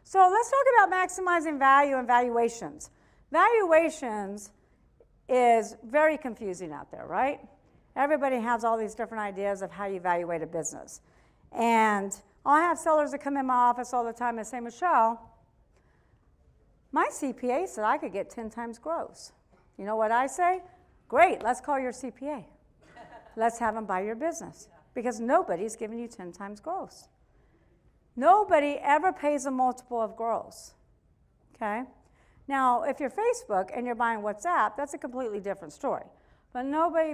So let's talk about maximizing value and valuations. Valuations is very confusing out there, right? Everybody has all these different ideas of how you evaluate a business. And I have sellers that come in my office all the time and say, Michelle, my CPA said I could get 10 times gross. You know what I say? Great, let's call your CPA. Let's have them buy your business, because nobody's giving you 10 times gross. Nobody ever pays a multiple of gross, okay? Now, if you're Facebook and you're buying WhatsApp, that's a completely different story. But nobody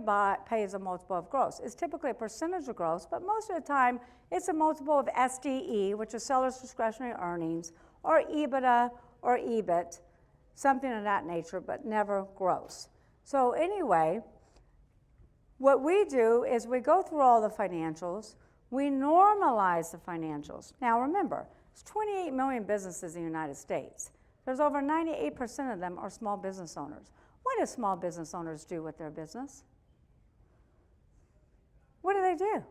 pays a multiple of gross. It's typically a percentage of gross, but most of the time, it's a multiple of SDE, which is seller's discretionary earnings, or EBITDA or EBIT, something of that nature, but never gross. So anyway, what we do is we go through all the financials, we normalize the financials. Now remember, there's 28 million businesses in the United States. There's over 98% of them are small business owners. What do small business owners do with their business? What do they do?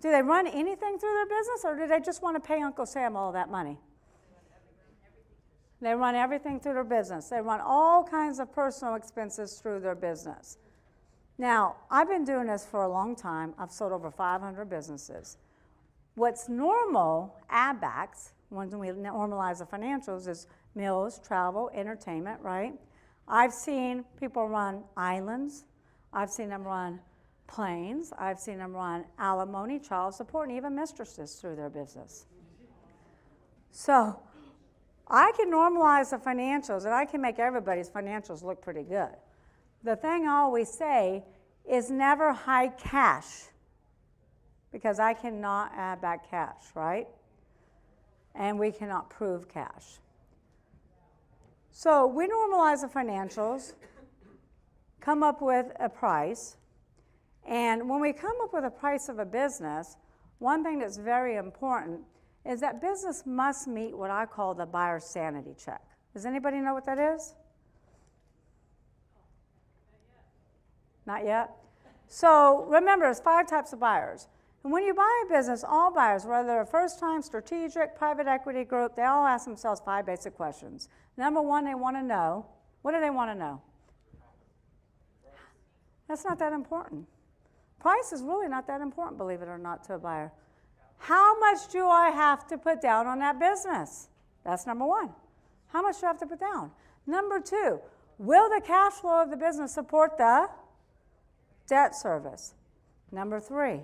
Do they run anything through their business, or do they just want to pay Uncle Sam all that money? They run everything through their business. They run all kinds of personal expenses through their business. Now, I've been doing this for a long time. I've sold over 500 businesses. What's normal add-backs, when we normalize the financials, is meals, travel, entertainment, right? I've seen people run islands. I've seen them run planes. I've seen them run alimony, child support, and even mistresses through their business. So I can normalize the financials, and I can make everybody's financials look pretty good. The thing I always say is never hide cash, because I cannot add back cash, right? And we cannot prove cash. So we normalize the financials, come up with a price, and when we come up with a price of a business, one thing that's very important is that business must meet what I call the buyer's sanity check. Does anybody know what that is? Not yet? So remember, there's 5 types of buyers. And when you buy a business, all buyers, whether they're a first-time, strategic, private equity group, they all ask themselves 5 basic questions. Number 1, they want to know, what do they want to know? That's not that important. Price is really not that important, believe it or not, to a buyer. How much do I have to put down on that business? That's number 1. How much do I have to put down? Number 2, will the cash flow of the business support the debt service? Number 3,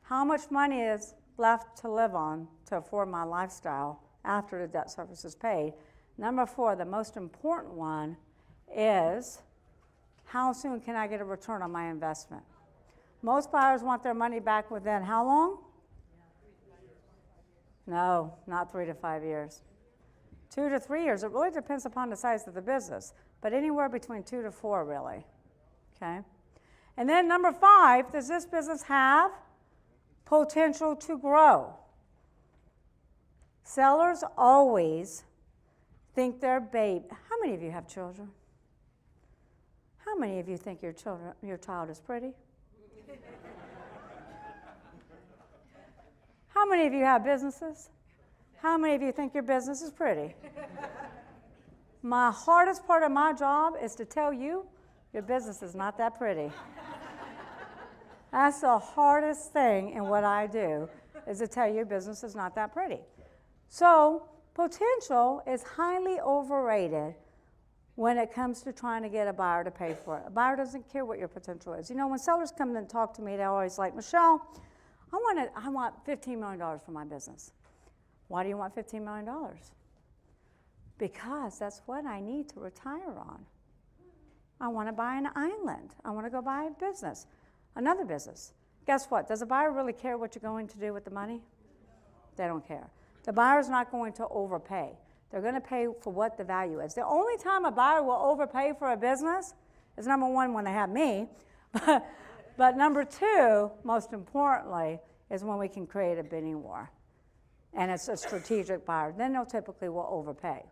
how much money is left to live on to afford my lifestyle after the debt service is paid? Number 4, the most important one, is how soon can I get a return on my investment? Most buyers want their money back within how long? No, not 3 to 5 years. 2 to 3 years. It really depends upon the size of the business, but anywhere between 2 to 4, really. Okay? And then number 5, does this business have potential to grow? Sellers always think their babe. How many of you have children? How many of you think your child is pretty? How many of you have businesses? How many of you think your business is pretty? My hardest part of my job is to tell you your business is not that pretty. That's the hardest thing in what I do, is to tell you your business is not that pretty. So potential is highly overrated when it comes to trying to get a buyer to pay for it. A buyer doesn't care what your potential is. You know, when sellers come in and talk to me, they're always like, Michelle, I want $15 million for my business. Why do you want $15 million? Because that's what I need to retire on. I want to buy an island. I want to go buy a business, another business. Guess what? Does a buyer really care what you're going to do with the money? They don't care. The buyer's not going to overpay. They're going to pay for what the value is. The only time a buyer will overpay for a business is, number 1, when they have me. But number 2, most importantly, is when we can create a bidding war. And it's a strategic buyer. Then they'll typically will overpay.